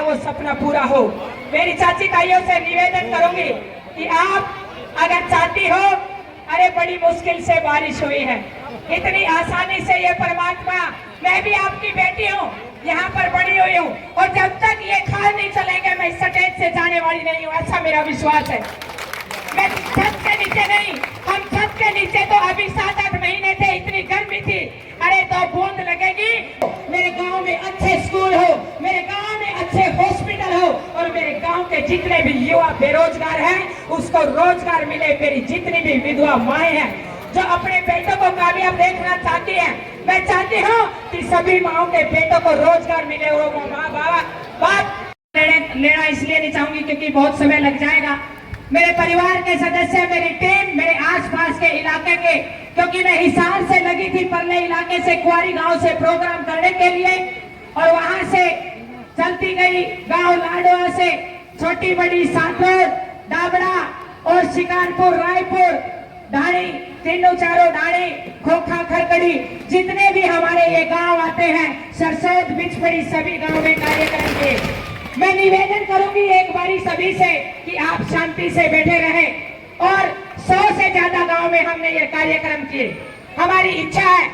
है वो सपना पूरा हो। मेरी चाची ताइयों से निवेदन करूंगी कि आप अगर चाहती हो, अरे बड़ी मुश्किल से बारिश हुई है, इतनी आसानी से ये परमात्मा, मैं भी आपकी बेटी हूँ, यहाँ पर बड़ी हुई हूँ, और जब तक ये खाल नहीं चलेंगे मैं स्टेज से जाने वाली नहीं हूँ, ऐसा मेरा विश्वास है। मैं छत के नीचे नहीं, हम छत के नीचे तो अभी 7-8 महीने थे, इतनी गर्मी थी, अरे तो बूंद लगेगी। मेरे गांव में अच्छे स्कूल हो, मेरे गांव में अच्छे हॉस्पिटल हो, और मेरे गांव के जितने भी युवा बेरोजगार हैं उसको रोजगार मिले। मेरी जितनी भी विधवा माएं हैं जो अपने बेटों को कामयाब देखना चाहती हैं, मैं चाहती हूँ कि सभी माओं के बेटों को रोजगार मिले। और माँ बाप लेना इसलिए नहीं चाहूंगी क्योंकि बहुत समय लग जाएगा। मेरे परिवार के सदस्य, मेरी टीम, मेरे आसपास के इलाके के, क्योंकि मैं हिसार से लगी थी, परले इलाके से, कुआरी गांव से प्रोग्राम करने के लिए, और वहां से चलती गई गांव लाडवा से छोटी बड़ी सातोर, डाबड़ा और शिकारपुर, रायपुर, ढाणी, तीनों चारों ढाणी, खोखा, खरकड़ी, जितने भी हमारे ये गांव आते हैं, सरसद, बिचपड़ी, सभी गांव में कार्यक्रम के मैं निवेदन करूंगी एक बारी सभी से कि आप शांति से बैठे रहें। और 100 से ज्यादा गांव में हमने ये कार्यक्रम किए। हमारी इच्छा है,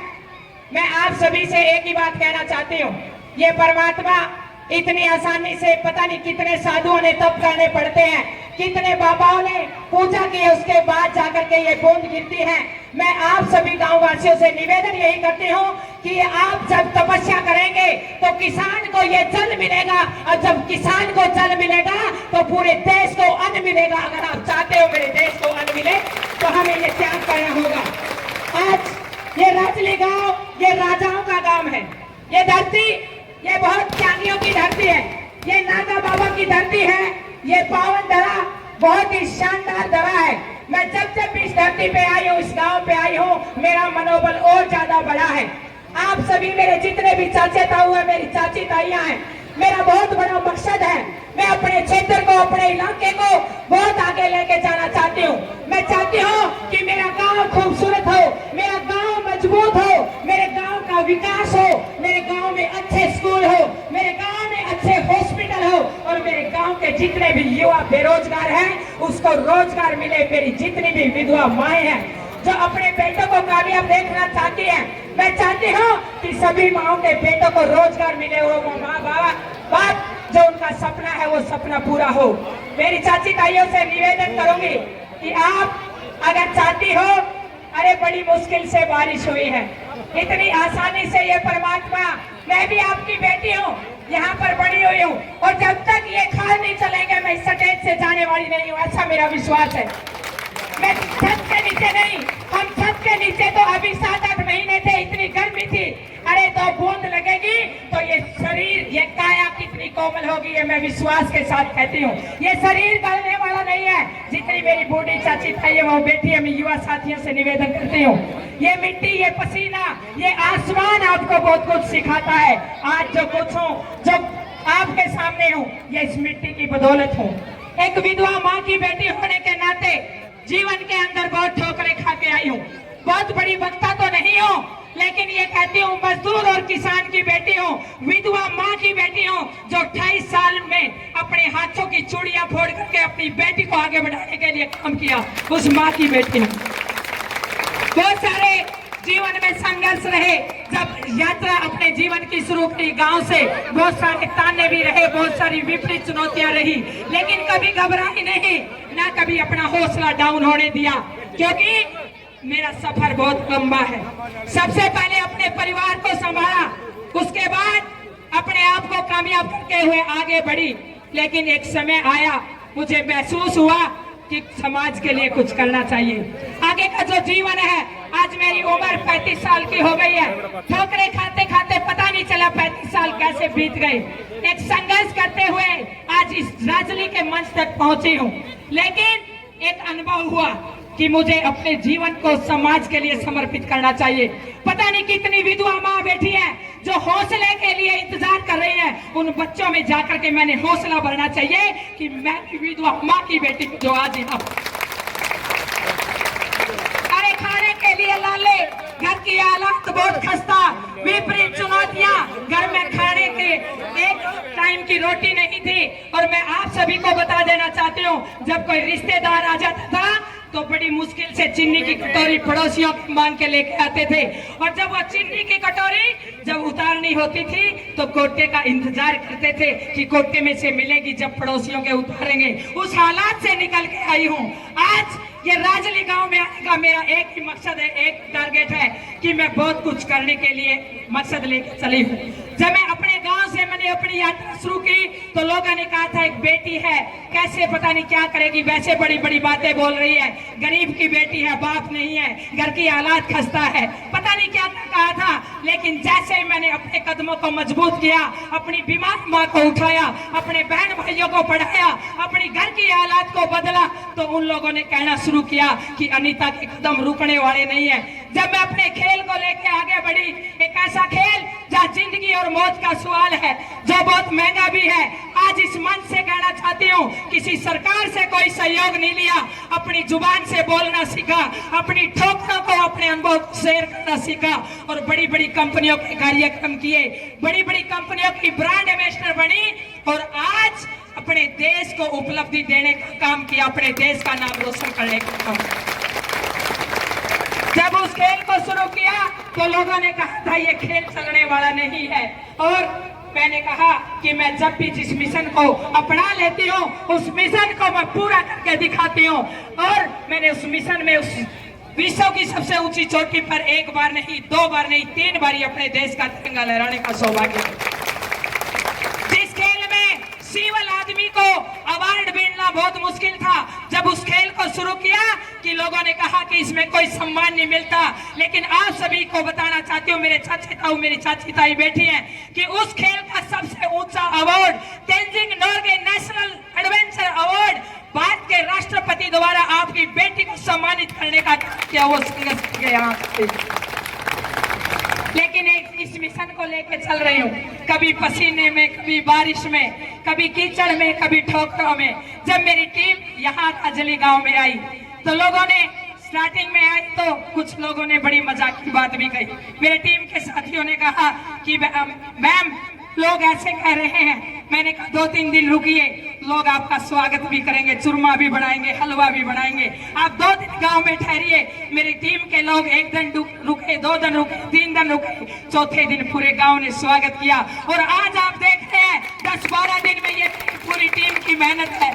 मैं आप सभी से एक ही बात कहना चाहती हूँ, ये परमात्मा इतनी आसानी से, पता नहीं कितने साधुओं ने तप करने पड़ते हैं, कितने बाबाओं ने पूजा की, उसके बाद जाकर के ये बूंद गिरती है। मैं आप सभी गांव वासियों से निवेदन यही करती हूँ कि आप जब तपस्या करेंगे तो किसान को ये जल मिलेगा, और जब किसान को जल मिलेगा तो पूरे देश को अन्न मिलेगा। अगर आप चाहते हो मेरे देश को अन्न मिले तो हमें ये त्याग करना होगा। आज ये राजली गांव, ये राजाओं का गांव है, ये धरती, ये बहुत त्यागियों की धरती है, ये नागा बाबा की धरती है, ये पावन धरा, बहुत ही शानदार धरा है। मैं जब इस धरती पे आई हूँ, इस गांव पे आई हूँ, मेरा मनोबल और ज्यादा बड़ा है। आप सभी मेरे जितने भी चाचे ताऊ हैं, मेरी चाची ताइयां हैं, मेरा बहुत बड़ा मकसद है, मैं अपने क्षेत्र को, अपने इलाके को बहुत आगे लेके जाना चाहती हूँ। मैं चाहती हूँ कि मेरा गांव खूबसूरत हो, मेरा गांव मजबूत हो, मेरे गांव का विकास हो, मेरे गांव में अच्छे स्कूल हो, मेरे गांव में अच्छे हॉस्पिटल हो, और मेरे गांव के जितने भी युवा बेरोजगार हैं उसको रोजगार मिले। मेरी जितनी भी विधवा माएं हैं जो अपने बेटों को कामयाब देखना चाहती हैं, मैं चाहती हूँ कि सभी माओं के बेटों को रोजगार मिले। वो माँ बाप जो उनका सपना है वो सपना पूरा हो। मेरी चाची ताइयों से निवेदन करूंगी कि आप अगर चाहती हो, अरे बड़ी मुश्किल से बारिश हुई है, इतनी आसानी से ये परमात्मा, मैं भी आपकी बेटी हूँ, यहाँ पर बड़ी हुई हूँ, और जब तक ये खाल नहीं चलेंगे मैं स्टेज से जाने वाली नहीं हूँ, ऐसा मेरा विश्वास है। मैं छत के नीचे नहीं, हम छत के नीचे तो अभी 7-8 महीने थे, इतनी गर्मी थी, अरे तो बूंद लगेगी तो ये शरीर, ये काया कितनी कोमल होगी, ये मैं विश्वास के साथ कहती हूँ। ये शरीर गलने वाला नहीं है। जितनी मेरी बूढ़ी चाची ताई है वो बेटी है, मैं युवा साथियों से निवेदन करती हूँ, ये मिट्टी, ये पसीना, ये आसमान आपको बहुत कुछ सिखाता है। आज जो कुछ हूँ, जो आपके सामने हूँ, ये इस मिट्टी की बदौलत हूँ। एक विधवा माँ की बेटी होने के नाते जीवन के अंदर बहुत ठोकरें खा के आई हूँ। बहुत बड़ी वक्ता तो नहीं हूँ, लेकिन ये कहती हूँ मजदूर और किसान की बेटी हूँ, विधवा माँ की बेटी हूँ, जो 28 साल में अपने हाथों की चूड़ियां फोड़ करके अपनी बेटी को आगे बढ़ाने के लिए काम किया, उस माँ की बेटी हूँ। बहुत सारे जीवन में संघर्ष रहे, जब यात्रा अपने जीवन की शुरू की गांव से, बहुत सारे ताने भी रहे, बहुत सारी विपरीत चुनौतियां रही, लेकिन कभी घबराई नहीं, ना कभी अपना हौसला डाउन होने दिया, क्योंकि मेरा सफर बहुत लंबा है। सबसे पहले अपने परिवार को संभाला, उसके बाद अपने आप को कामयाब करते हुए आगे बढ़ी। लेकिन एक समय आया, मुझे महसूस हुआ कि समाज के लिए कुछ करना चाहिए। आगे का जो जीवन है, आज मेरी उम्र 35 साल की हो गई है, ठोकरे खाते खाते पता नहीं चला 35 साल कैसे बीत गए। एक संघर्ष करते हुए आज इस राजली के मंच तक पहुंची हूँ। लेकिन एक अनुभव हुआ कि मुझे अपने जीवन को समाज के लिए समर्पित करना चाहिए। पता नहीं कितनी विधवा माँ बैठी है जो हौसले के लिए इंतजार कर रही है, उन बच्चों में जाकर के मैंने हौसला भरना चाहिए कि मैं भी विधवा माँ की बेटी जो आज यहाँ, अरे खाने के लिए लाले, घर की हालत बहुत खस्ता, विपरीत चुनौतियां, घर में खाने के एक टाइम की रोटी नहीं थी। और मैं आप सभी को बता देना चाहती हूँ, जब कोई रिश्तेदार आ जाता था तो बड़ी मुश्किल से चीनी की कटोरी पड़ोसियों की मांग के लेके आते थे। और जब वो चीनी की कटोरी जब उतारनी होती थी तो कोटे का इंतजार करते थे कि कोटे में से मिलेगी जब पड़ोसियों के उतारेंगे। उस हालात से निकल के आई हूँ। आज ये राजली गांव में आने का मेरा एक ही मकसद है, एक टारगेट है कि मैं बहुत कुछ करने के लिए मकसद लेकर चली हूँ। जब मैं अपने गांव से मैंने अपनी यात्रा शुरू की तो लोगों ने कहा था एक बेटी है, कैसे पता नहीं क्या करेगी, वैसे बड़ी बड़ी बातें बोल रही है, गरीब की बेटी है, बाप नहीं है, घर की हालात खस्ता है, पता नहीं क्या कहा था। लेकिन जैसे ही मैंने अपने कदमों को मजबूत किया, अपनी बीमार माँ को उठाया, अपने बहन भाइयों को पढ़ाया, अपनी घर की हालात को बदला, तो उन लोगों ने कहना शुरू किया कि अनीता के कदम रुकने वाले नहीं है। जब मैं अपने खेल को लेकर आगे बढ़ी, एक ऐसा खेल जहाँ जिंदगी और मौत का सवाल है, जो बहुत महंगा भी है, आज इस मंच से कहना चाहती हूँ, किसी सरकार से कोई सहयोग नहीं लिया, अपनी जुबान से बोलना सीखा, अपनी ठोकरों को अपने अनुभव शेयर करना सीखा और बड़ी बड़ी कंपनियों के कार्यक्रम किए, बड़ी बड़ी कंपनियों की ब्रांड एम्बेसडर बनी और आज अपने देश को उपलब्धि देने का काम किया, अपने देश का नाम रोशन करने का काम। जब उस खेल को शुरू किया तो लोगों ने कहा था ये खेल चलने वाला नहीं है, और मैंने कहा कि मैं जब भी जिस मिशन को अपना लेती हूँ उस मिशन को मैं पूरा करके दिखाती हूँ। और मैंने उस मिशन में उस विश्व की सबसे ऊंची चोटी पर एक बार नहीं, दो बार नहीं, 3 बार अपने देश का तिरंगा लहराने का सौभाग्य। जिस खेल में सिविल आदमी को अवार्ड मिलना बहुत मुश्किल था, जब उस खेल को शुरू किया कि लोगों ने कहा कि इसमें कोई सम्मान नहीं मिलता, लेकिन आप सभी को बताना चाहती हूँ, मेरे चाचे ताऊ, मेरी चाची ताई बैठी हैं, कि उस खेल का सबसे ऊंचा award Tenzing Norgay national adventure award Bharat के राष्ट्रपति द्वारा आपकी बेटी को सम्मानित करने का क्या वो संघर्ष यहाँ। लेकिन इस मिशन को लेके चल रही हूँ, कभी पसीने में, कभी बारिश में, कभी कीचड़ में, कभी ठोकरों में। जब मेरी टीम यहाँ राजली गांव में आई तो लोगों ने स्टार्टिंग में आई तो कुछ लोगों ने बड़ी मजाक की बात भी कही। मेरे टीम के साथियों ने कहा कि मैम लोग ऐसे कह रहे हैं। मैंने कहा 2-3 दिन रुकिए, लोग आपका स्वागत भी करेंगे, चूरमा भी बनाएंगे, हलवा भी बनाएंगे, आप 2 दिन गांव में ठहरिए। मेरी टीम के लोग 1 दिन रुके, 2 दिन रुके, 3 दिन रुके, चौथे दिन पूरे गांव ने स्वागत किया। और आज आप देख रहे हैं 10-12 दिन में ये पूरी टीम की मेहनत है।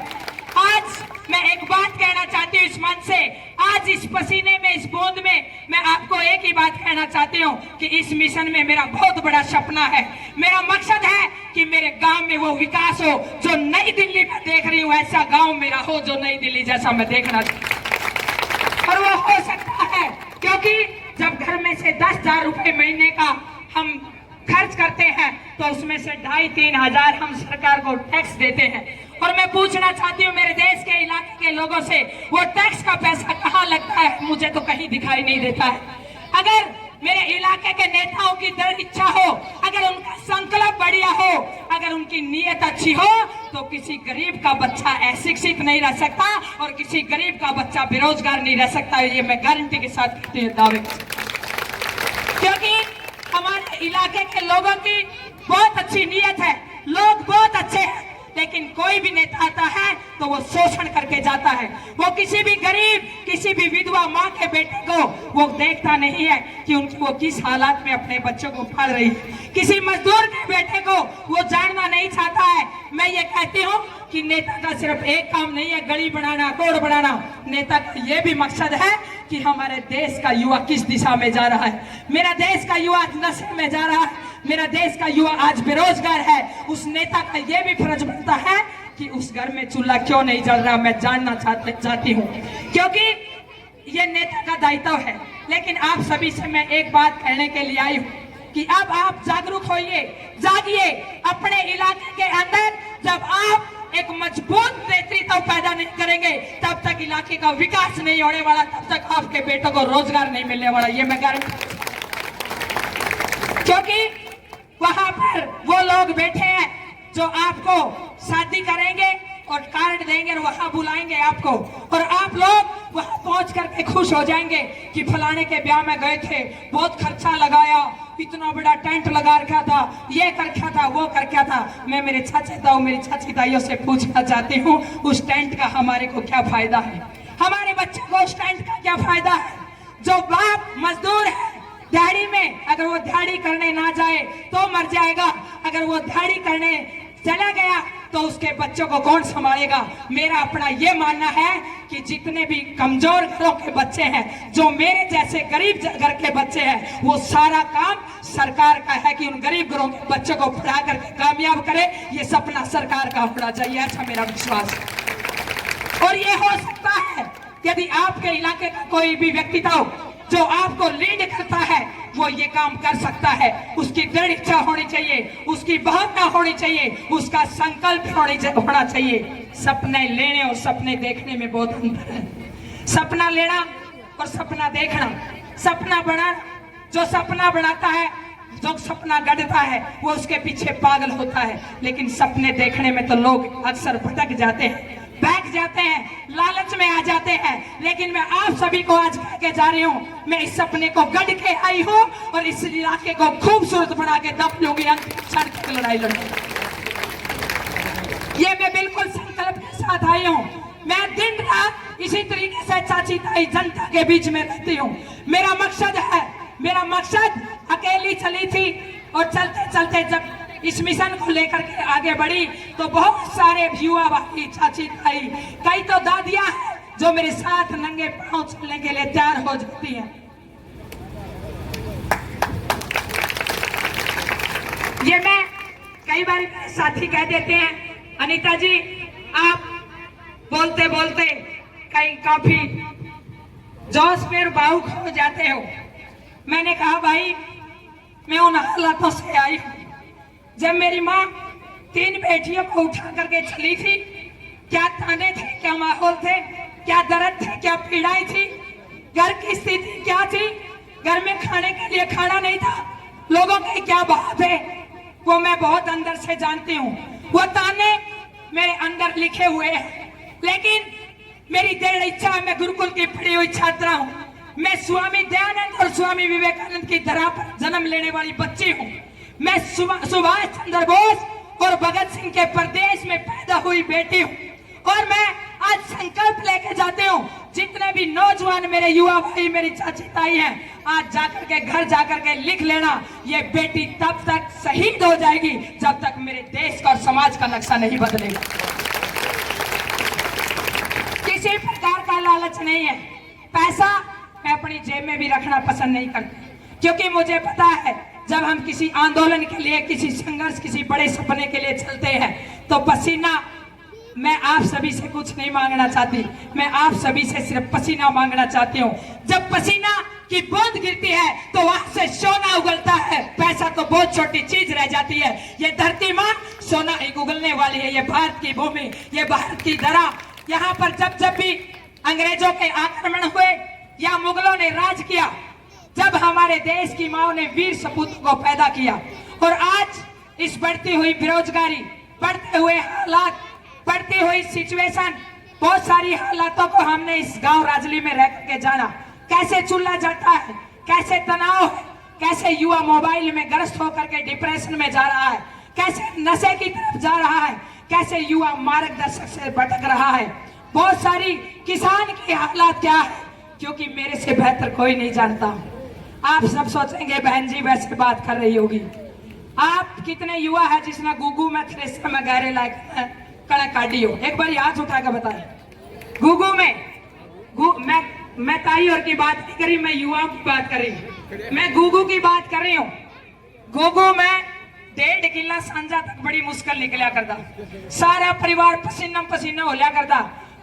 आज मैं एक बात कहना चाहती हूँ इस मंच से, आज इस पसीने में, इस बूंद में मैं आपको एक ही बात कहना चाहती हूँ कि इस मिशन में मेरा बहुत बड़ा सपना है। मेरा मकसद है कि मेरे गांव में वो विकास हो जो नई दिल्ली में देख रही हूँ, ऐसा गांव मेरा हो जो नई दिल्ली जैसा मैं देखना चाहती। और वो हो सकता है क्योंकि जब घर में से 10,000 रुपए महीने का हम खर्च करते हैं तो उसमें से 2,500-3 हजार हम सरकार को टैक्स देते हैं। और मैं पूछना चाहती हूँ मेरे देश के इलाके के लोगों से, वो टैक्स का पैसा कहाँ लगता है? मुझे तो कहीं दिखाई नहीं देता है। अगर मेरे इलाके के नेताओं की दृढ़ इच्छा हो, अगर उनका संकल्प बढ़िया हो, अगर उनकी नीयत अच्छी हो, तो किसी गरीब का बच्चा अशिक्षित नहीं रह सकता और किसी गरीब का बच्चा बेरोजगार नहीं रह सकता। ये मैं गारंटी के साथ कहती हूँ, दावे, क्योंकि हमारे इलाके के लोगों की बहुत अच्छी नीयत है, लोग बहुत अच्छे हैं, लेकिन कोई भी नेता आता है तो वो शोषण करके जाता है। वो किसी भी गरीब, किसी भी विधवा माँ के बेटे को वो देखता नहीं है कि उनकी वो किस हालात में अपने बच्चों को पाल रही है। किसी मजदूर के बेटे को वो जानना नहीं चाहता है। मैं ये कहती हूँ कि नेता का सिर्फ एक काम नहीं है गली बनाना, रोड बनाना। नेता का ये भी मकसद है कि हमारे देश का युवा किस दिशा में जा रहा है। मेरा देश का युवा नशे में जा रहा है, मेरा देश का युवा आज बेरोजगार है। उस नेता का ये भी फर्ज बनता है कि उस घर में चूल्हा क्यों नहीं जल रहा, मैं जानना चाहती हूँ, क्योंकि ये नेता का दायित्व है। लेकिन आप सभी से मैं एक बात कहने के लिए आई हूँ कि अब आप जागरूक होइए, जागिए। अपने इलाके के अंदर जब आप एक मजबूत नेतृत्व पैदा नहीं करेंगे तब तक इलाके का विकास नहीं होने वाला, तब तक आपके बेटों को रोजगार नहीं मिलने वाला, ये मैं गारंटी। क्योंकि वहां पर वो लोग बैठे हैं जो आपको शादी करेंगे और कार्ड देंगे और वहां बुलाएंगे आपको, और आप लोग वहां पहुंच करके खुश हो जाएंगे कि फलाने के ब्याह में गए थे, बहुत खर्चा लगाया, इतना बड़ा टेंट लगा रखा था, ये कर रखा था, वो कर रखा था। मैं मेरे चाचा ताऊ, मेरी चाची ताइयों से पूछना चाहती हूँ, उस टेंट का हमारे को क्या फायदा है? हमारे बच्चे को उस टेंट का क्या फायदा है? जो बाप मजदूर है दिहाड़ी में, अगर वो दिहाड़ी करने ना जाए तो मर जाएगा, अगर वो दिहाड़ी करने चला गया तो उसके बच्चों को कौन संभालेगा? मेरा अपना ये मानना है कि जितने भी कमजोर घरों के बच्चे हैं, जो मेरे जैसे गरीब घर के बच्चे हैं, वो सारा काम सरकार का है कि उन गरीब घरों के बच्चों को पढ़ा करके कामयाब करे। ये सपना सरकार का होना चाहिए, ऐसा मेरा विश्वास है। और ये हो सकता है यदि आपके इलाके का कोई भी व्यक्तित्व जो आपको लीड करता है, वो ये काम कर सकता है। उसकी दृढ़ इच्छा होनी चाहिए, उसकी भावना होनी चाहिए, उसका संकल्प होना चाहिए। सपने लेने और सपने देखने में बहुत अंतर है। सपना लेना और सपना देखना, सपना बनाना, जो सपना बनाता है, जो सपना गढ़ता है, वो उसके पीछे पागल होता है। लेकिन सपने देखने में तो लोग अक्सर भटक जाते हैं, बैठ जाते हैं, लालच में आ जाते हैं। लेकिन मैं आप सभी को आज कह के जा रही हूँ, मैं इस सपने को गढ़ के आई हूँ और इस इलाके को खूबसूरत बना के दम लूंगी, क्षण तक लड़ाई लड़ूंगी। ये मैं बिल्कुल संकल्प के साथ आई हूँ। मैं दिन रात इसी तरीके से चाची ताई जनता के बीच में रहती हूँ। मेरा मकसद अकेली चली थी और चलते चलते जब इस मिशन को लेकर के आगे बढ़ी तो बहुत सारे युवा भाई, चाची ताई, कई तो दादियां हैं जो मेरे साथ नंगे पांव चलने के लिए तैयार हो जाती हैं। ये मैं कई बार साथी कह देते हैं, अनीता जी आप बोलते बोलते कहीं काफी जोश में भावुक हो जाते हो। मैंने कहा भाई मैं उन हालातों से आई हूं जब मेरी माँ 3 बेटियों को उठा करके चली थी। क्या ताने थे, क्या माहौल थे, क्या दर्द थे, क्या पीड़ाएं थी, घर की स्थिति क्या थी, घर में खाने के लिए खाना नहीं था, लोगों के क्या भाव थे, वो मैं बहुत अंदर से जानती हूँ। वो ताने मेरे अंदर लिखे हुए हैं। लेकिन मेरी दृढ़ इच्छा, मैं गुरुकुल की पढ़ी हुई छात्रा हूँ। मैं स्वामी दयानंद और स्वामी विवेकानंद की धरा पर जन्म लेने वाली बच्ची हूँ। मैं सुभाष चंद्र बोस और भगत सिंह के प्रदेश में पैदा हुई बेटी हूँ। और मैं आज संकल्प लेके जाती हूँ, जितने भी नौजवान मेरे युवा भाई, मेरी चाची ताई हैं, आज जाकर के घर जाकर के लिख लेना, ये बेटी तब तक शहीद हो जाएगी जब तक मेरे देश का और समाज का नक्शा नहीं बदलेगा। किसी प्रकार का लालच नहीं है। पैसा मैं अपनी जेब में भी रखना पसंद नहीं करती, क्योंकि मुझे पता है जब हम किसी आंदोलन के लिए, किसी संघर्ष, किसी बड़े सपने के लिए चलते हैं तो पसीना, मैं आप सभी से कुछ नहीं मांगना चाहती, मैं आप सभी से सिर्फ पसीना मांगना चाहती हूँ। जब पसीना की बूंद गिरती है तो वहां से सोना उगलता है। पैसा तो बहुत छोटी चीज रह जाती है। ये धरती मां सोना ही उगलने वाली है। ये भारत की भूमि, ये भारत की धरा। यहाँ पर जब जब भी अंग्रेजों के आक्रमण हुए या मुगलों ने राज किया, जब हमारे देश की माओ ने वीर सपूतों को पैदा किया, और आज इस बढ़ती हुई बेरोजगारी, बढ़ते हुए हालात, बढ़ती हुई सिचुएशन, बहुत सारी हालातों को हमने इस गांव राजली में रह करके जाना। कैसे चूल्हा जलता है, कैसे तनाव है, कैसे युवा मोबाइल में ग्रस्त होकर के डिप्रेशन में जा रहा है, कैसे नशे की तरफ जा रहा है, कैसे युवा मार्गदर्शक से भटक रहा है। बहुत सारी किसान की हालात क्या है, क्योंकि मेरे से बेहतर कोई नहीं जानता। आप सब सोचेंगे बहन जी वैसे बात कर रही होगी। आप कितने युवा है जिसने गूगू में थ्रेसर में गहरे लायक कड़क काटी हो? एक बार हाथ उठा कर बताए। गूगू में मैं ताई और की बात नहीं करी, मैं युवाओं की बात कर रही हूँ। मैं गूगू की बात कर रही हूँ। गूगू में 1.5 किला सांझा तक बड़ी मुश्किल निकला करता, सारा परिवार पसीना पसीना हो लिया करता,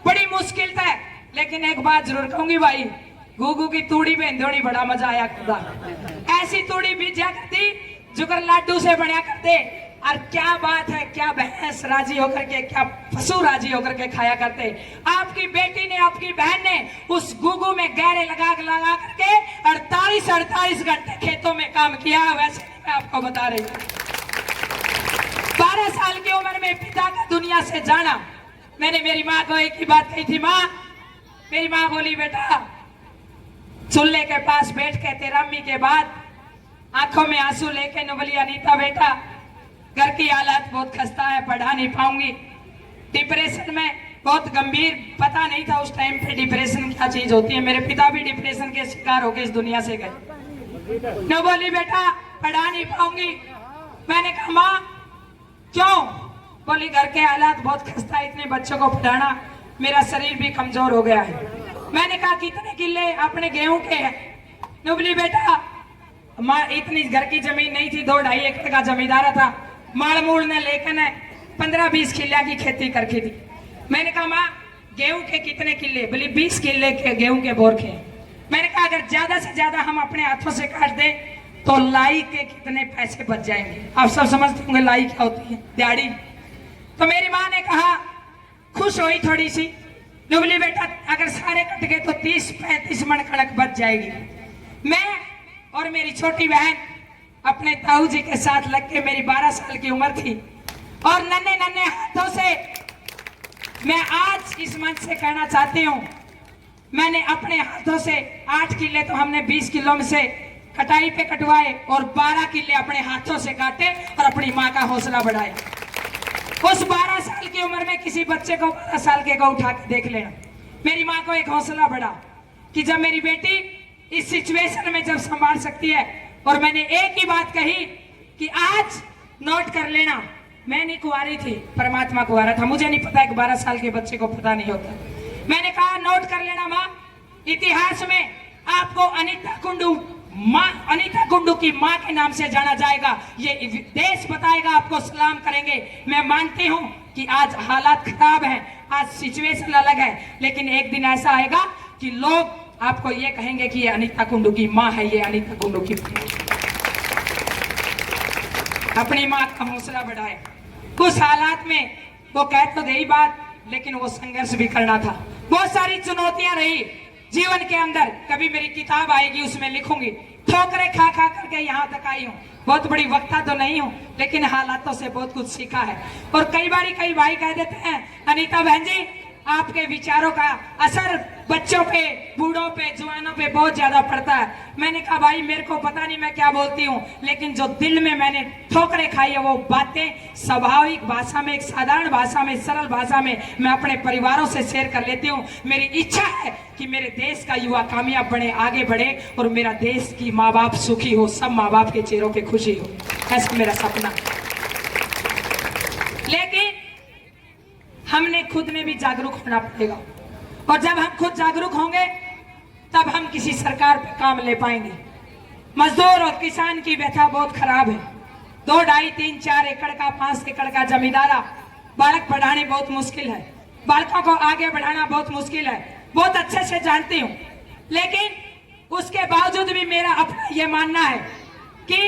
बड़ी मुश्किल था। लेकिन एक बात जरूर कहूंगी भाई, गूगू की तूड़ी बेंदोड़ी बड़ा मजा आया करता। ऐसी तूड़ी बीजा करती जुगर लाडू से बनया करते। और क्या बात है, क्या भैंस राजी होकर के, क्या पशु राजी होकर के खाया करते। आपकी बेटी ने, आपकी बहन ने उस गूगू में गहरे लगा करके 48 घंटे खेतों में काम किया। वैसे मैं आपको बता रही हूँ, 12 साल की उम्र में पिता का दुनिया से जाना। मैंने मेरी माँ को एक ही बात कही थी, माँ, मेरी माँ बोली बेटा चूल्हे के पास बैठ के तेरा अम्मी के बाद आंखों में आंसू लेके न बोली अनीता बेटा घर की हालात बहुत खस्ता है, पढ़ा नहीं पाऊंगी। डिप्रेशन में बहुत गंभीर, पता नहीं था उस टाइम पे डिप्रेशन क्या चीज होती है। मेरे पिता भी डिप्रेशन के शिकार होकर इस दुनिया से गए। न बोली बेटा पढ़ा नहीं पाऊंगी। मैंने कहा माँ क्यों? बोली घर के हालात बहुत खस्ता है, इतने बच्चों को पढ़ाना, मेरा शरीर भी कमजोर हो गया है। मैंने कहा कितने किले अपने गेहूं के हैं? न बोली बेटा माँ इतनी घर की जमीन नहीं थी, 2-2.5 एकड़ का जमींदार था, माड़ मूड़ ने लेकर 15-20 किले की खेती करके थी। मैंने कहा माँ गेहूं के कितने किले? बोली 20 किले के गेहूं के बोर के। मैंने कहा अगर ज्यादा से ज्यादा हम अपने हाथों से काट दें तो लाई के कितने पैसे बच जाएंगे? आप सब समझते होंगे लाई क्या होती है, दिहाड़ी। तो मेरी माँ ने कहा, खुश हुई थोड़ी सी, बोली बेटा अगर सारे कट गए तो 30-35 मन कणक बच जाएगी। मैं और मेरी छोटी बहन अपने ताऊ जी के साथ लग के, मेरी 12 साल की उम्र थी, और नन्हे नन्हे हाथों से मैं आज इस मंच से कहना चाहती हूँ, मैंने अपने हाथों से 8 किले तो हमने 20 किलो में से कटाई पे कटवाए और 12 किले अपने हाथों से काटे और अपनी माँ का हौसला बढ़ाया। उस 12 साल की उम्र में किसी बच्चे को 12 साल के को उठा के देख लेना। मेरी माँ को एक हौसला बढ़ा कि जब मेरी बेटी इस सिचुएशन में जब संभाल सकती है, और मैंने एक ही बात कही कि आज नोट कर लेना, मैं नहीं कुंवारी थी, परमात्मा कुंवारा था। मुझे नहीं पता कि 12 साल के बच्चे को पता नहीं होता। मैंने कहा नोट कर लेना माँ, इतिहास में आपको अनीता कुंडू की माँ के नाम से जाना जाएगा। ये देश बताएगा, आपको सलाम करेंगे। मैं मानती हूँ कि आज हालात खराब हैं, आज सिचुएशन अलग है, लेकिन एक दिन ऐसा आएगा कि लोग आपको ये कहेंगे कि ये अनीता कुंडू की माँ है, ये अनीता कुंडू की। अपनी माँ का हौसला बढ़ाए। उस हालात में वो कह तो गई बात, लेकिन वो संघर्ष भी करना था। बहुत सारी चुनौतियां रही जीवन के अंदर। कभी मेरी किताब आएगी उसमें लिखूंगी, ठोकरें खा खा करके यहाँ तक आई हूँ। बहुत बड़ी वक्ता तो नहीं हूँ, लेकिन हालातों से बहुत कुछ सीखा है। और कई भाई कह देते हैं अनीता बहन जी आपके विचारों का असर बच्चों पे, बूढ़ों पे, जवानों पे बहुत ज्यादा पड़ता है। मैंने कहा भाई मेरे को पता नहीं मैं क्या बोलती हूँ, लेकिन जो दिल में मैंने ठोकरें खाई है वो बातें स्वाभाविक भाषा में, एक साधारण भाषा में, सरल भाषा में मैं अपने परिवारों से शेयर कर लेती हूँ। मेरी इच्छा है कि मेरे देश का युवा कामयाब बने, आगे बढ़े, और मेरा देश की माँ बाप सुखी हो, सब माँ बाप के चेहरों पे खुशी हो, ऐसा मेरा सपना। लेकिन हमने खुद में भी जागरूक होना पड़ेगा, और जब हम खुद जागरूक होंगे तब हम किसी सरकार पे काम ले पाएंगे। मजदूर और किसान की व्यथा बहुत खराब है। 2, 2.5, 3, 4 एकड़ का, 5 एकड़ का जमींदारा, बालक पढ़ाने बहुत मुश्किल है, बालकों को आगे बढ़ाना बहुत मुश्किल है, बहुत अच्छे से जानती हूँ। लेकिन उसके बावजूद भी मेरा अपना ये मानना है कि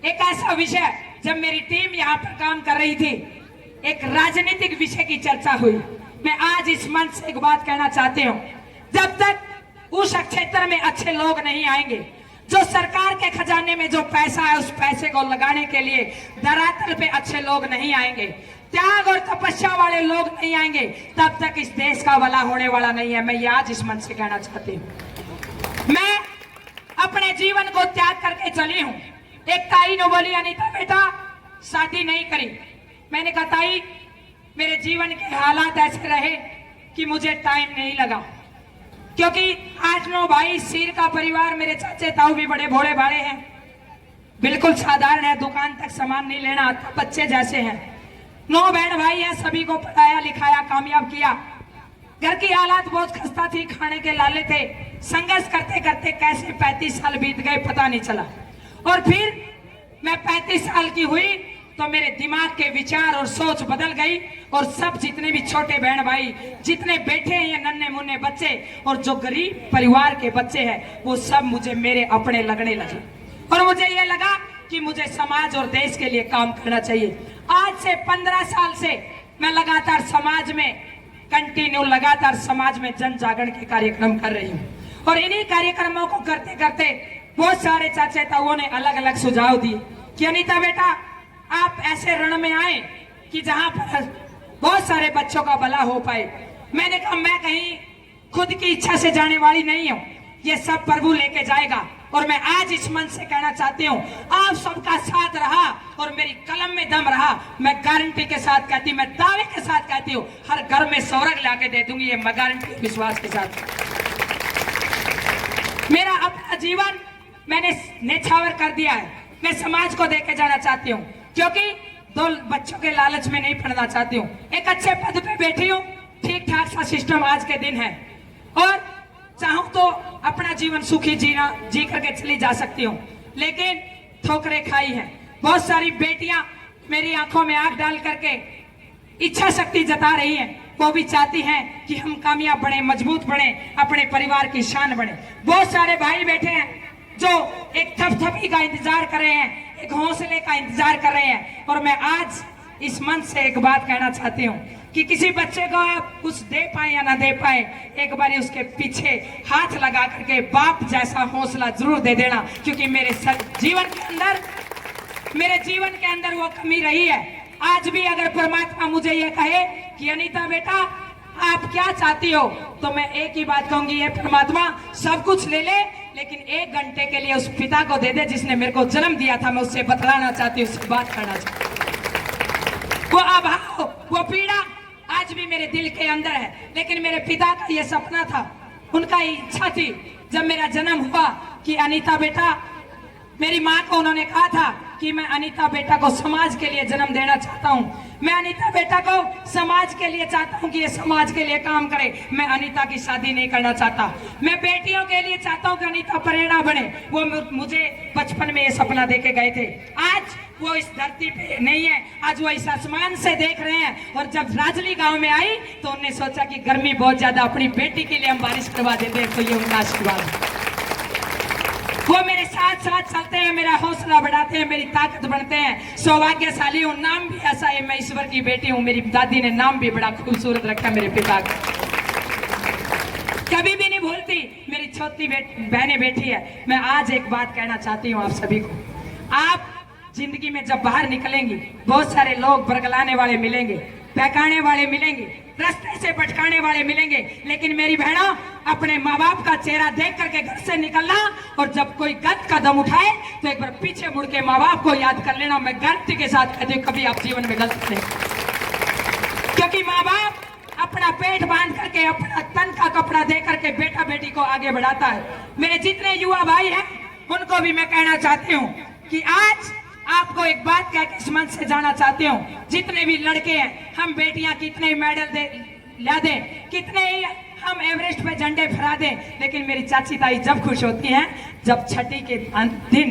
एक ऐसा विषय, जब मेरी टीम यहाँ पर काम कर रही थी, एक राजनीतिक विषय की चर्चा हुई। मैं आज इस मंच से एक बात कहना चाहती हूँ, जब तक उस क्षेत्र में अच्छे लोग नहीं आएंगे, जो सरकार के खजाने में जो पैसा है उस पैसे को लगाने के लिए धरातल पे अच्छे लोग नहीं आएंगे, त्याग और तपस्या वाले लोग नहीं आएंगे, तब तक इस देश का भला होने वाला नहीं है। मैं ये आज इस मंच से कहना चाहती हूँ। मैं अपने जीवन को त्याग करके चली हूँ। एक ताई ने बोली अनीता बेटा शादी नहीं करी। मैंने कहा ताई मेरे जीवन के हालात ऐसे रहे कि मुझे टाइम नहीं लगा, क्योंकि 8-9 भाई, सिर का परिवार, मेरे चाचे ताऊ भी बड़े भोले भाले हैं, बिल्कुल साधारण है, दुकान तक सामान नहीं लेना आता, बच्चे जैसे हैं। 9 बहन भाई हैं, सभी को पढ़ाया लिखाया, कामयाब किया। घर की हालात बहुत खस्ता थी, खाने के लाले थे। संघर्ष करते करते कैसे 35 साल बीत गए पता नहीं चला। और फिर मैं 35 साल की हुई तो मेरे दिमाग के विचार और सोच बदल गई, और सब जितने भी छोटे बहन भाई, जितने बैठे हैं ये नन्हे मुन्ने बच्चे, और जो गरीब परिवार के बच्चे हैं, वो सब मुझे मेरे अपने लगने लगे। और मुझे ये लगा कि मुझे समाज और देश के लिए काम करना चाहिए। आज से 15 साल से मैं लगातार समाज में लगातार समाज में जन जागरण के कार्यक्रम कर रही हूँ। और इन्हीं कार्यक्रमों को करते करते बहुत सारे चाचा ताऊओं ने अलग अलग सुझाव दिए कि अनीता बेटा आप ऐसे रण में आए कि जहां पर बहुत सारे बच्चों का भला हो पाए। मैंने कहा मैं कहीं खुद की इच्छा से जाने वाली नहीं हूं, ये सब प्रभु लेके जाएगा। और मैं आज इस मंच से कहना चाहती हूँ, आप सबका साथ रहा और मेरी कलम में दम रहा, मैं गारंटी के साथ कहती, मैं दावे के साथ कहती हूँ, हर घर में स्वर्ग लाके दे दूंगी, ये मैं गारंटी विश्वास के साथ। मेरा अपना जीवन मैंने नेछावर कर दिया है, मैं समाज को देके जाना चाहती हूँ, क्योंकि 2 बच्चों के लालच में नहीं पढ़ना चाहती हूँ। एक अच्छे पद पे बैठी हूँ, ठीक ठाक सा सिस्टम आज के दिन है, और चाहूं तो अपना जीवन सुखी जी करके चली जा सकती हूँ, लेकिन ठोकरें खाई हैं। बहुत सारी बेटियां मेरी आंखों में आंख डाल करके इच्छा शक्ति जता रही हैं, वो भी चाहती हैं कि हम कामयाब बने, मजबूत बने, अपने परिवार की शान बने। बहुत सारे भाई बैठे हैं जो एक थपथपी का इंतजार कर रहे हैं, एक हौसले का इंतजार कर रहे हैं, और मैं आज इस मंच से एक बात कहना चाहती हूँ कि किसी बच्चे को आप कुछ दे पाए या ना दे पाए, एक बार उसके पीछे हाथ लगा करके बाप जैसा हौसला जरूर दे देना, क्योंकि मेरे जीवन के अंदर वो कमी रही है। आज भी अगर परमात्मा मुझे ये कहे कि अनीता बेटा आप क्या चाहती हो, तो मैं एक ही बात कहूंगी, ये परमात्मा सब कुछ ले ले, लेकिन 1 घंटे के लिए उस पिता को दे दे जिसने मेरे को जन्म दिया था। मैं उससे बतलाना चाहती हूँ, उससे बात करना चाहती हूँ। वो अभाव, वो पीड़ा आज भी मेरे दिल के अंदर है, लेकिन मेरे पिता का ये सपना था, उनका इच्छा थी जब मेरा जन्म हुआ कि अनीता बेटा, मेरी माँ को उन्होंने कहा था कि मैं अनीता बेटा को समाज के लिए जन्म देना चाहता हूँ, मैं अनीता बेटा को समाज के लिए चाहता हूँ कि ये समाज के लिए काम करे, मैं अनीता की शादी नहीं करना चाहता, मैं बेटियों के लिए चाहता हूँ कि अनीता प्रेरणा बने। वो मुझे बचपन में ये सपना देके गए थे। आज वो इस धरती पे नहीं है, आज वो इस आसमान से देख रहे हैं। और जब राजली गांव में आई तो उन्होंने सोचा कि गर्मी बहुत ज्यादा, अपनी बेटी के लिए हम बारिश करवा देते हैं, तो ये उनका आशीर्वाद। वो मेरे साथ साथ चलते हैं, मेरा हौसला बढ़ाते हैं, मेरी ताकत बनते हैं। सौभाग्यशाली हूँ, नाम भी ऐसा है, मैं ईश्वर की बेटी हूँ। मेरी दादी ने नाम भी बड़ा खूबसूरत रखा मेरे पिता का, कभी भी नहीं भूलती। मेरी छोटी बहने बेटी है। मैं आज एक बात कहना चाहती हूँ आप सभी को, आप जिंदगी में जब बाहर निकलेंगी, बहुत सारे लोग बरगलाने वाले मिलेंगे, बहकाने वाले मिलेंगे, रास्ते से भटकाने वाले मिलेंगे, लेकिन मेरी बहनों, अपने माँ बाप का चेहरा देख करके घर से निकलना, और जब कोई गलत कदम उठाए तो एक बार पीछे मुड़ के माँ बाप को याद कर लेना। मैं गारंटी के साथ कहती हूँ, कभी आप जीवन में गलत नहीं, क्योंकि माँ बाप अपना पेट बांध करके, अपना तन का कपड़ा दे करके बेटा बेटी को आगे बढ़ाता है। मेरे जितने युवा भाई हैं उनको भी मैं कहना चाहती हूँ कि आज आपको एक बात कह के इस मंच से जाना चाहती हूँ, जितने भी लड़के हैं, हम बेटियां कितने मेडल ला दें, कितने ही हम एवरेस्ट पे झंडे फहरा दें, लेकिन मेरी चाची ताई जब खुश होती हैं जब छठी के दिन,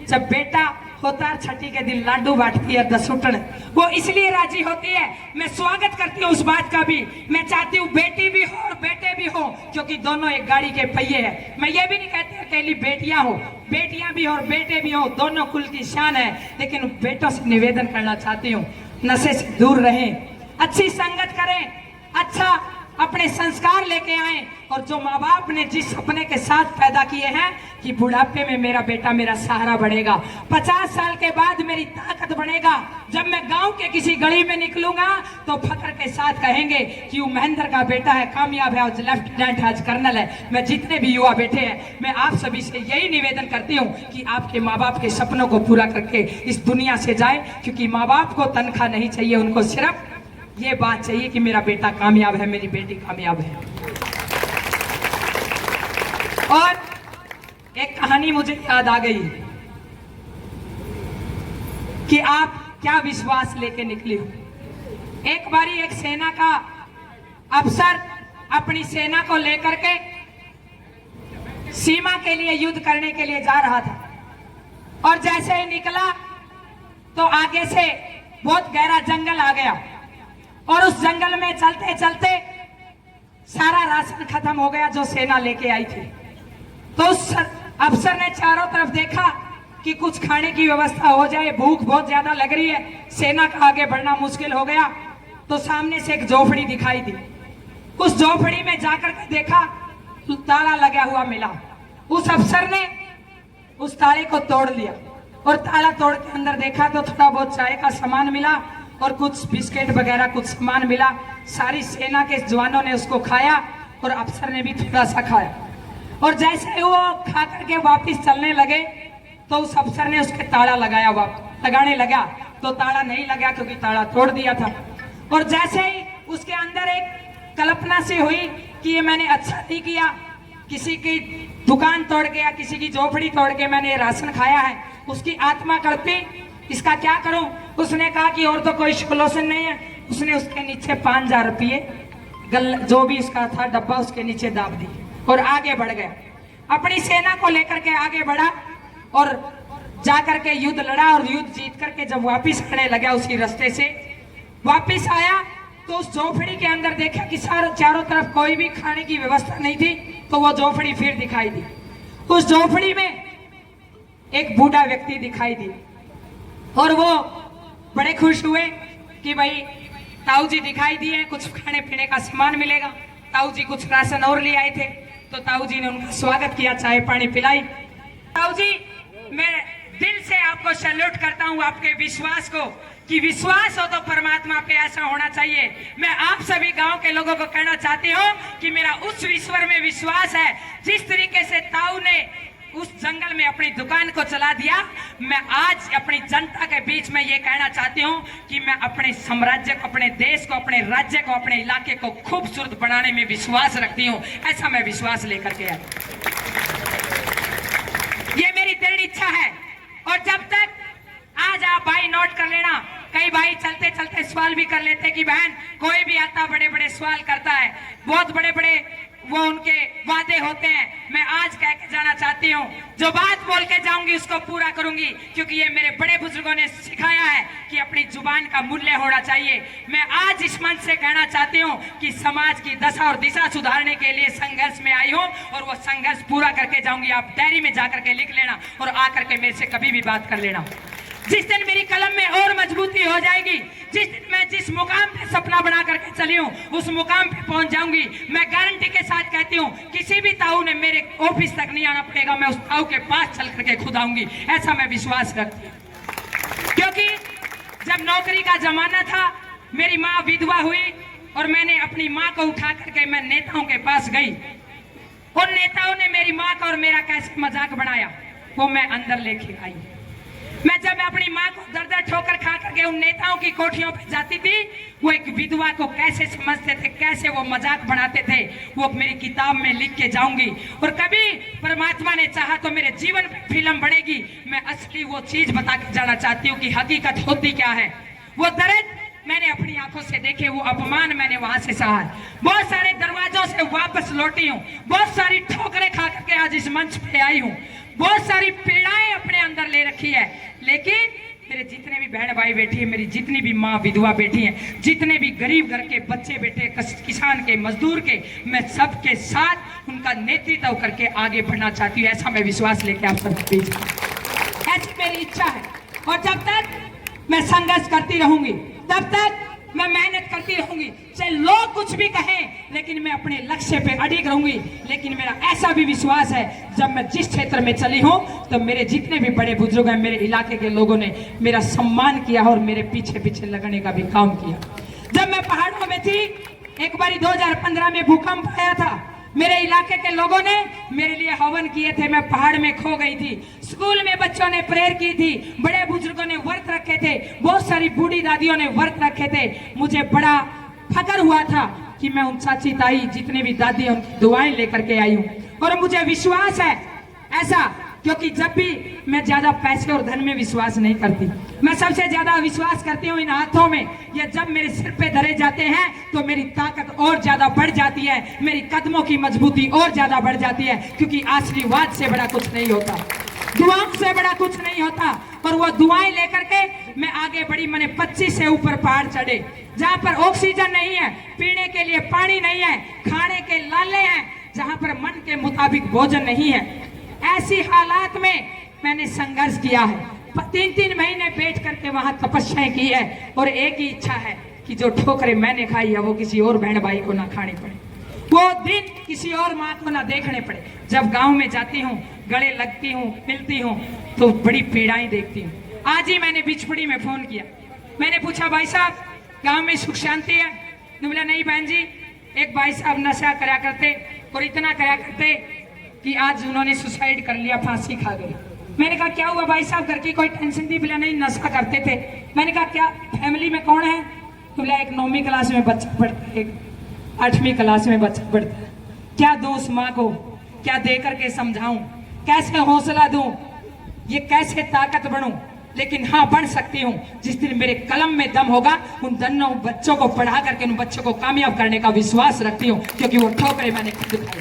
जब बेटा होता है छठी के दिन लाडू बांटती है 10 उठन, वो इसलिए राजी होती है। मैं स्वागत करती हूँ उस बात का भी। मैं चाहती हूँ बेटी भी हो और बेटे भी हो, क्योंकि दोनों एक गाड़ी के पहिए हैं। मैं ये भी नहीं कहती अकेली बेटियां हो, बेटियां भी हो और बेटे भी हो, दोनों कुल की शान है। लेकिन बेटों से निवेदन करना चाहती हूँ, नशे से दूर रहें, अच्छी संगत करें, अच्छा अपने संस्कार लेके आए, और जो माँ बाप ने जिस सपने के साथ पैदा किए हैं कि बुढ़ापे में मेरा बेटा मेरा सहारा बनेगा, 50 साल के बाद मेरी ताकत बनेगा, जब मैं गांव के किसी गली में निकलूंगा तो फख्र के साथ कहेंगे कि वो महेंद्र का बेटा है, कामयाब है, आज लेफ्टिनेंट है, आज कर्नल है। मैं जितने भी युवा बैठे हैं, मैं आप सभी से यही निवेदन करती हूँ कि आपके माँ बाप के सपनों को पूरा करके इस दुनिया से जाए, क्योंकि माँ बाप को तनख्वाह नहीं चाहिए, उनको सिर्फ ये बात चाहिए कि मेरा बेटा कामयाब है, मेरी बेटी कामयाब है। और एक कहानी मुझे याद आ गई कि आप क्या विश्वास लेके निकली हो। एक बारी एक सेना का अफसर अपनी सेना को लेकर के सीमा के लिए युद्ध करने के लिए जा रहा था, और जैसे ही निकला तो आगे से बहुत गहरा जंगल आ गया, और उस जंगल में चलते चलते सारा राशन खत्म हो गया जो सेना लेके आई थी। तो उस अफसर ने चारों तरफ देखा कि कुछ खाने की व्यवस्था हो जाए, भूख बहुत ज्यादा लग रही है, सेना का आगे बढ़ना मुश्किल हो गया। तो सामने से एक झोपड़ी दिखाई दी, उस झोपड़ी में जाकर के देखा तो ताला लगा हुआ मिला। उस अफसर ने उस ताले को तोड़ लिया, और ताला तोड़ के अंदर देखा तो थोड़ा बहुत चाय का सामान मिला और कुछ बिस्किट वगैरह कुछ सामान मिला। सारी सेना के जवानों ने उसको खाया और अफसर ने भी थोड़ा सा खाया। और जैसे ही वो खा करके वापिस चलने लगे तो उस अफसर ने उसके ताला लगाया, लगाने लगा तो ताला नहीं लगा क्योंकि ताला तोड़ दिया था। और जैसे ही उसके अंदर एक कल्पना सी हुई कि ये मैंने अच्छा नहीं किया, किसी की दुकान तोड़ के या किसी की झोपड़ी तोड़ के मैंने राशन खाया है, उसकी आत्मा कड़पी, इसका क्या करूं। उसने कहा कि और तो कोई सोल्यूशन नहीं है। उसने उसके नीचे 5,000 रुपये जो भी उसका था डब्बा उसके नीचे दाब दी और आगे बढ़ गया। अपनी सेना को लेकर के आगे बढ़ा और जाकर के युद्ध लड़ा और युद्ध जीत करके जब वापिस आने लगा उसी रास्ते से वापिस आया तो उस झोपड़ी के अंदर देखा कि चारों तरफ कोई भी खाने की व्यवस्था नहीं थी। तो वो झोपड़ी फिर दिखाई दी। उस झोपड़ी में एक बूढ़ा व्यक्ति दिखाई दी और वो बड़े खुश हुए कि भाई ताऊ जी दिखाई दिए, कुछ खाने पीने का सामान मिलेगा। ताऊ जी कुछ राशन और ले आए थे तो ताऊ जी ने उनका स्वागत किया, चाय पानी पिलाई। ताऊ जी मैं दिल से आपको सैल्यूट करता हूँ आपके विश्वास को, कि विश्वास हो तो परमात्मा पे ऐसा होना चाहिए। मैं आप सभी गांव के लोगों को कहना चाहती हूँ कि मेरा उस ईश्वर में विश्वास है। जिस तरीके से ताऊ ने उस जंगल में अपनी दुकान को चला दिया, मैं आज अपनी जनता के बीच में ये कहना चाहती हूँ कि मैं अपने साम्राज्य को, अपने देश को, अपने राज्य को, अपने इलाके को खूबसूरत बनाने में विश्वास रखती हूँ। ऐसा मैं विश्वास लेकर के आया, ये मेरी दृढ़ इच्छा है। और जब तक आज आप भाई नोट कर लेना, कई भाई चलते चलते सवाल भी कर लेते कि बहन कोई भी आता बड़े बड़े सवाल करता है, बहुत बड़े बड़े वो उनके वादे होते हैं। मैं आज कह के जाना चाहती हूँ, जो बात बोल के जाऊंगी उसको पूरा करूंगी, क्योंकि ये मेरे बड़े बुजुर्गों ने सिखाया है कि अपनी जुबान का मूल्य होना चाहिए। मैं आज इस मंच से कहना चाहती हूँ कि समाज की दशा और दिशा सुधारने के लिए संघर्ष में आई हूँ और वो संघर्ष पूरा करके जाऊंगी। आप डायरी में जाकर के लिख लेना और आकर के मेरे से कभी भी बात कर लेना। जिस दिन मेरी कलम में और मजबूती हो जाएगी, जिस दिन मैं जिस मुकाम पे सपना बना करके चली हूँ उस मुकाम पे पहुंच जाऊंगी। मैं गारंटी के साथ कहती हूँ किसी भी ताऊ ने मेरे ऑफिस तक नहीं आना पड़ेगा, मैं उस ताऊ के पास चल करके खुद आऊंगी। ऐसा मैं विश्वास रखती हूँ, क्योंकि जब नौकरी का जमाना था मेरी माँ विधवा हुई और मैंने अपनी माँ को उठा करके मैं नेताओं के पास गई। उन नेताओं ने मेरी माँ का और मेरा कैसे मजाक बनाया वो मैं अंदर लेके आई। मैं जब अपनी माँ को दर दर ठोकर खा करके उन नेताओं की कोठियों पे जाती थी, वो एक विधवा को कैसे समझते थे, कैसे वो मजाक बनाते थे, वो मेरी किताब में लिख के जाऊंगी। और कभी परमात्मा ने चाहा तो मेरे जीवन में फिल्म बनेगी। मैं असली वो चीज बता के जाना चाहती हूँ कि हकीकत होती क्या है। वो दर्द मैंने अपनी आंखों से देखे, वो अपमान मैंने वहां से सहा। बहुत सारे दरवाजों से वापस लौटी हूँ, बहुत सारी ठोकरें खा करके आज इस मंच पे आई हूँ, बहुत सारी पीड़ाएं अपने अंदर ले रखी है। लेकिन मेरे जितने भी बहन भाई बैठी है, मेरी जितनी भी माँ विधवा बैठी हैं, जितने भी गरीब घर के बच्चे बैठे, किसान के, मजदूर के, मैं सबके साथ उनका नेतृत्व करके आगे बढ़ना चाहती हूँ। ऐसा मैं विश्वास लेके आप सबके बीच, ऐसी मेरी इच्छा है। और जब तक मैं संघर्ष करती रहूंगी तब तक मैं मेहनत करती रहूंगी, चाहे लोग कुछ भी कहें, लेकिन मैं अपने लक्ष्य पे अडिग रहूंगी। लेकिन मेरा ऐसा भी विश्वास है, जब मैं जिस क्षेत्र में चली हूं तो मेरे जितने भी बड़े बुजुर्ग हैं, मेरे इलाके के लोगों ने मेरा सम्मान किया और मेरे पीछे पीछे लगने का भी काम किया। जब मैं पहाड़ों में थी, एक बारी 2015 में भूकंप आया था, मेरे इलाके के लोगों ने मेरे लिए हवन किए थे, मैं पहाड़ में खो गई थी। स्कूल में बच्चों ने प्रेयर की थी, बड़े बुजुर्गों ने व्रत रखे थे, बहुत सारी बूढ़ी दादियों ने व्रत रखे थे। मुझे बड़ा फक्र हुआ था कि मैं उन चाची ताई जितने भी दादी हैं उनकी दुआएं लेकर के आई हूँ। और मुझे विश्वास है ऐसा, क्योंकि जब भी मैं ज्यादा पैसे और धन में विश्वास नहीं करती, मैं सबसे ज्यादा विश्वास करती हूँ इन हाथों में। ये जब मेरे सिर पे धरे जाते हैं तो मेरी ताकत और ज्यादा बढ़ जाती है, मेरी कदमों की मजबूती और ज्यादा बढ़ जाती है, क्योंकि आशीर्वाद से बड़ा कुछ नहीं होता, दुआओं से बड़ा कुछ नहीं होता। और वो दुआएं लेकर के मैं आगे बढ़ी। मैंने 25 से ऊपर पहाड़ चढ़े, जहाँ पर ऑक्सीजन नहीं है, पीने के लिए पानी नहीं है, खाने के लाले हैं, जहाँ पर मन के मुताबिक भोजन नहीं है। ऐसी हालात में मैंने संघर्ष किया है, 3-3 महीने बैठ करके वहां तपस्याएं की है। और एक ही इच्छा है कि जो ठोकरें मैंने खाई है वो किसी और बहन भाई को ना खानी पड़े, वो दिन किसी और माँ को ना देखने पड़े। जब गांव में जाती हूँ, गले लगती हूँ, मिलती हूँ तो बड़ी पीड़ाएं देखती हूँ। आज ही मैंने बिचपड़ी में फोन किया, मैंने पूछा भाई साहब गाँव में सुख शांति है? बोला नहीं बहन जी, एक भाई साहब नशा करा करते और इतना करा करते, कि आज उन्होंने सुसाइड कर लिया, फांसी खा गई। मैंने कहा क्या हुआ भाई साहब, घर की कोई टेंशन थी? बोला नहीं, नशा करते थे। मैंने कहा क्या फैमिली में कौन है? तो बोला एक 9वीं क्लास में बच्चा पढ़ता है, एक 8वीं क्लास में बच्चा पढ़ता है। क्या दूं उस माँ को, क्या दे करके समझाऊं, कैसे हौसला दूं, ये कैसे ताकत बनूं? लेकिन हाँ, बन सकती हूँ जिस दिन मेरे कलम में दम होगा। उन दोनों बच्चों को पढ़ा करके उन बच्चों को कामयाब करने का विश्वास रखती हूँ, क्योंकि वो ठोकरें मैंने खुद खाई।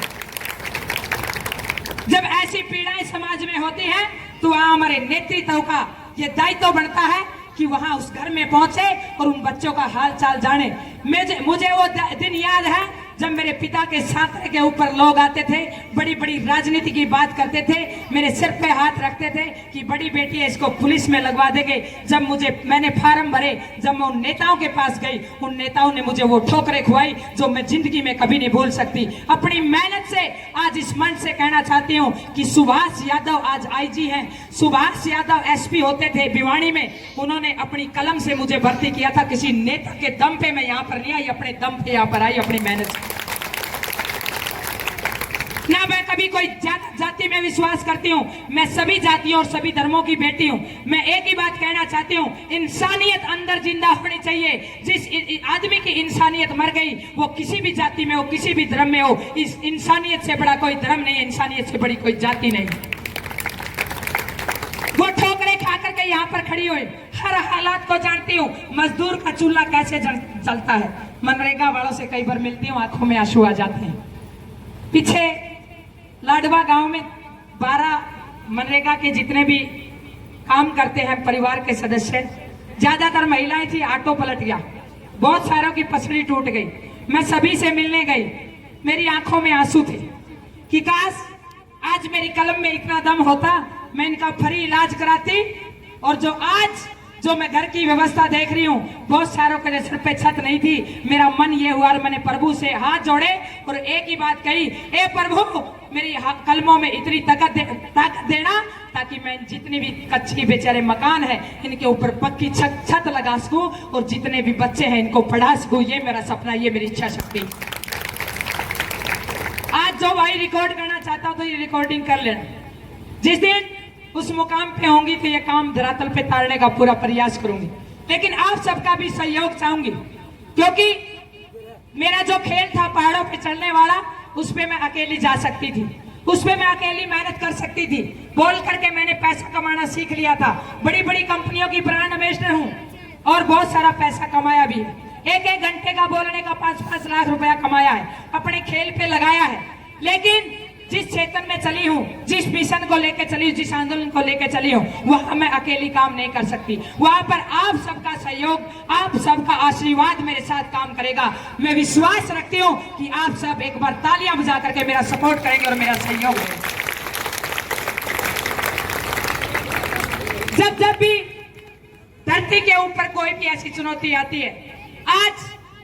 जब ऐसी पीड़ाएं समाज में होती हैं तो वहां हमारे नेतृत्व का ये दायित्व बनता है कि वहां उस घर में पहुंचे और उन बच्चों का हाल चाल जाने। मुझे वो दिन याद है जब मेरे पिता के साथ के ऊपर लोग आते थे, बड़ी बड़ी राजनीति की बात करते थे, मेरे सिर पे हाथ रखते थे कि बड़ी बेटी है, इसको पुलिस में लगवा देंगे। जब मैंने फार्म भरे, जब मैं उन नेताओं के पास गई, उन नेताओं ने मुझे वो ठोकरें खुआई जो मैं जिंदगी में कभी नहीं भूल सकती। अपनी मेहनत से आज इस मंच से कहना चाहती हूँ कि सुभाष यादव आज आईजी हैं, सुभाष यादव एसपी होते थे भिवानी में, उन्होंने अपनी कलम से मुझे भर्ती किया था। किसी नेता के दम पे मैं यहाँ पर नहीं आई, अपने दम पे यहाँ पर आई, अपनी मेहनत से। ना मैं कभी कोई जाति में विश्वास करती हूँ, मैं सभी जातियों और सभी धर्मों की बेटी हूँ। मैं एक ही बात कहना चाहती हूँ, इंसानियत अंदर जिंदा होनी चाहिए। जिस आदमी की इंसानियत मर गई, वो किसी भी जाति में हो, किसी भी धर्म में हो, इस इंसानियत से बड़ा कोई धर्म नहीं है, इंसानियत से बड़ी कोई जाति नहीं। वो ठोकरें खा करके यहाँ पर खड़ी हुई, हर हालात को जानती हूँ। मजदूर का चूल्हा कैसे जलता है, मनरेगा वालों से कई बार मिलती हूँ, आंखों में आंसू आ जाते हैं। पीछे लाडवा गांव में 12 मनरेगा के जितने भी काम करते हैं परिवार के सदस्य, ज्यादातर महिलाएं थी। ऑटो पलट गया, बहुत सारों की पसली टूट गई। मैं सभी से मिलने गई, मेरी आंखों में आंसू थे कि काश आज मेरी कलम में इतना दम होता, मैं इनका फ्री इलाज कराती। और जो मैं घर की व्यवस्था देख रही हूँ, बहुत सारों के सर पे छत नहीं थी। मेरा मन ये हुआ और मैंने प्रभु से हाथ जोड़े और एक ही बात कही, ए प्रभु, मेरी कलमों में इतनी ताकत देना ताकि मैं जितने भी कच्ची बेचारे मकान है इनके ऊपर पक्की छत लगा सकूं और जितने भी बच्चे हैं इनको पढ़ा सकूं। ये मेरा सपना, ये मेरी इच्छा शक्ति। आज जो भाई रिकॉर्ड करना चाहता तो ये रिकॉर्डिंग कर लेना। जिस दिन उस मुकाम पे होंगी तो ये काम धरातल पे तारने का पूरा प्रयास करूंगी। लेकिन आप सबका भी सहयोग चाहूंगी, क्योंकि मेरा जो खेल था पहाड़ों पे चढ़ने वाला, उस पे मैं अकेली जा सकती थी, उस पे मैं अकेली मेहनत कर सकती थी। बोल करके मैंने पैसा कमाना सीख लिया था। बड़ी बड़ी कंपनियों की ब्रांड एम्बेसडर हूँ और बहुत सारा पैसा कमाया भी है। एक घंटे का बोलने का 5-5 लाख रुपया कमाया है, अपने खेल पे लगाया है। लेकिन जिस क्षेत्र में चली हूँ, जिस मिशन को लेकर चली हूँ, जिस आंदोलन को लेकर चली हूँ, वहां मैं अकेली काम नहीं कर सकती। वहां पर आप सबका सहयोग, आप सबका आशीर्वाद मेरे साथ काम करेगा। मैं विश्वास रखती हूँ कि आप सब एक बार तालियां बजा करके मेरा सपोर्ट करेंगे और मेरा सहयोग करेंगे। जब भी धरती के ऊपर कोई भी ऐसी चुनौती आती है, आज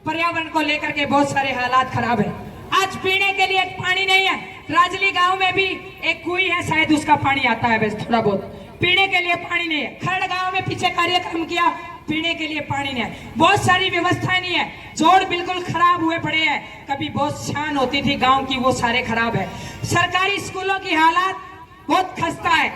पर्यावरण को लेकर के बहुत सारे हालात खराब है। आज पीने के लिए पानी नहीं है। राजली गांव में भी एक कुई है, शायद उसका पानी आता है बस थोड़ा बहुत, पीने के लिए पानी नहीं है। खरड़ गांव में पीछे कार्यक्रम किया, पीने के लिए पानी नहीं है। बहुत सारी व्यवस्थाएं नहीं है, जोड़ बिल्कुल खराब हुए पड़े हैं। कभी बहुत शान होती थी गांव की, वो सारे खराब है। सरकारी स्कूलों की हालात बहुत खस्ता है,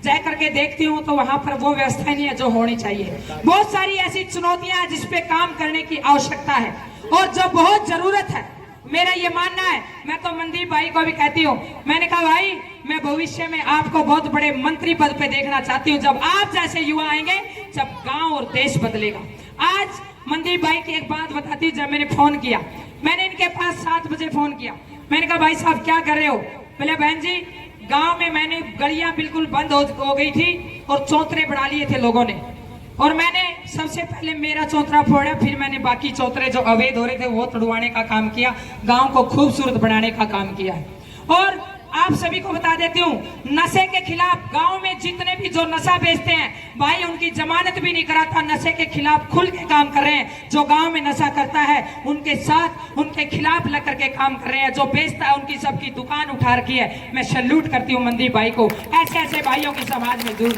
जा करके देखती हूँ तो वहां पर वो व्यवस्था नहीं है जो होनी चाहिए। बहुत सारी ऐसी चुनौतियां हैं जिसपे काम करने की आवश्यकता है और जो बहुत जरूरत है। मेरा ये मानना है, मैं तो मनदीप भाई को भी कहती हूँ, मैंने कहा भाई मैं भविष्य में आपको बहुत बड़े मंत्री पद पे देखना चाहती हूँ, जब आप जैसे युवा आएंगे, जब गांव और देश बदलेगा। आज मनदीप भाई की एक बात बताती हूँ। जब मैंने फोन किया, मैंने इनके पास 7 बजे फोन किया, मैंने कहा भाई साहब क्या कर रहे हो? बोले बहन जी गांव में मैंने गलियां बिल्कुल बंद हो गई थी और चौतरे बढ़ा लिए थे लोगों ने, और मैंने सबसे पहले मेरा चौतरा फोड़ा, फिर मैंने बाकी चौतरे जो अवैध हो रहे थे वो तोड़वाने का काम किया, गांव को खूबसूरत बनाने का काम किया है। और आप सभी को बता देती हूँ, नशे के खिलाफ गांव में जितने भी जो नशा बेचते हैं भाई, उनकी जमानत भी नहीं कराता, नशे के खिलाफ खुल के काम कर रहे हैं। जो गांव में नशा करता है उनके साथ, उनके खिलाफ लग करके काम कर रहे हैं। जो बेचता है उनकी सबकी दुकान उठा रखी है। मैं सैल्यूट करती हूँ मनदीप भाई को, ऐसे ऐसे भाइयों की समाज में दूर।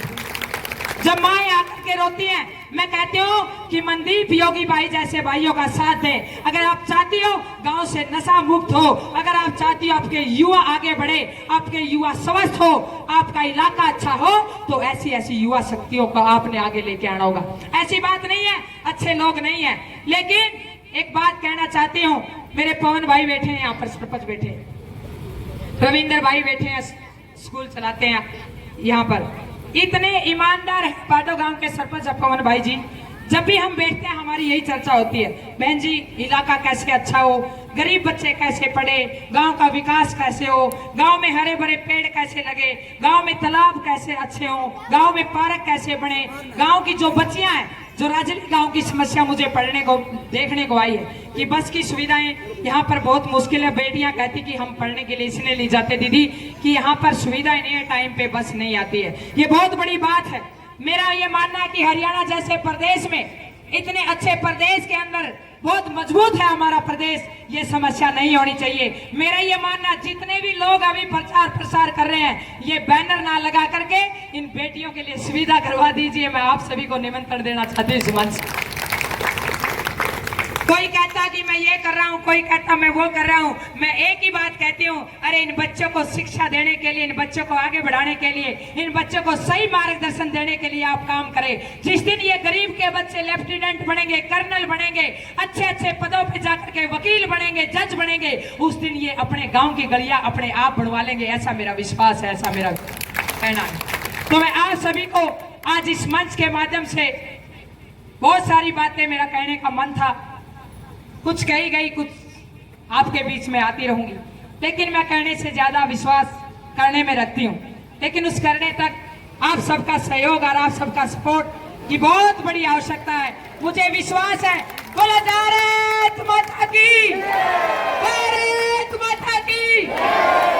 जब माएं आकर के रोती हैं, मैं कहती हूँ कि मनदीप योगी भाई जैसे भाइयों का साथ दें। अगर आप चाहती हो गांव से नशा मुक्त हो, अगर आप चाहती हो आपके युवा आगे बढ़े, आपके युवा स्वस्थ हो, आपका इलाका अच्छा हो, तो ऐसी ऐसी युवा शक्तियों को आपने आगे लेके आना होगा। ऐसी बात नहीं है अच्छे लोग नहीं है, लेकिन एक बात कहना चाहती हूँ। मेरे पवन भाई बैठे हैं यहाँ पर, सरपंच बैठे हैं, रविंदर भाई बैठे हैं, स्कूल चलाते हैं यहाँ पर, इतने ईमानदार है पाटो गांव के सरपंच पवन भाई जी। जब भी हम बैठते हैं हमारी यही चर्चा होती है, बहन जी इलाका कैसे अच्छा हो, गरीब बच्चे कैसे पढ़े, गांव का विकास कैसे हो, गांव में हरे भरे पेड़ कैसे लगे, गांव में तालाब कैसे अच्छे हो, गांव में पार्क कैसे बने, गांव की जो बच्चियां हैं, जो राजली गांव की समस्या मुझे पढ़ने को देखने को आई है कि बस की सुविधाएं यहाँ पर बहुत मुश्किल है। बेटियां कहती कि हम पढ़ने के लिए इसलिए ले जाते दीदी कि यहाँ पर सुविधाएं नहीं है, टाइम पे बस नहीं आती है। ये बहुत बड़ी बात है। मेरा ये मानना है कि हरियाणा जैसे प्रदेश में, इतने अच्छे प्रदेश के अंदर, बहुत मजबूत है हमारा प्रदेश, ये समस्या नहीं होनी चाहिए। मेरा ये मानना, जितने भी लोग अभी प्रचार प्रसार कर रहे हैं, ये बैनर ना लगा करके इन बेटियों के लिए सुविधा करवा दीजिए। मैं आप सभी को निमंत्रण देना चाहती हूँ मंच। कोई कहता कि मैं ये कर रहा हूँ, कोई कहता मैं वो कर रहा हूँ। मैं एक ही बात कहती हूँ, अरे इन बच्चों को शिक्षा देने के लिए, इन बच्चों को आगे बढ़ाने के लिए, इन बच्चों को सही मार्गदर्शन देने के लिए आप काम करें। जिस दिन ये गरीब के बच्चे लेफ्टिनेंट बनेंगे, कर्नल बनेंगे, अच्छे अच्छे पदों पे जाकर के वकील बनेंगे, जज बनेंगे, उस दिन ये अपने गाँव की गलियां अपने आप बनवा लेंगे। ऐसा मेरा विश्वास है, ऐसा मेरा कहना है। तो मैं आप सभी को आज इस मंच के माध्यम से बहुत सारी बातें मेरा कहने का मन था, कुछ कही गई, कुछ आपके बीच में आती रहूंगी, लेकिन मैं कहने से ज्यादा विश्वास करने में रखती हूँ। लेकिन उस करने तक आप सबका सहयोग और आप सबका सपोर्ट की बहुत बड़ी आवश्यकता है। मुझे विश्वास है। बोलो भारत माता की, भारत माता की।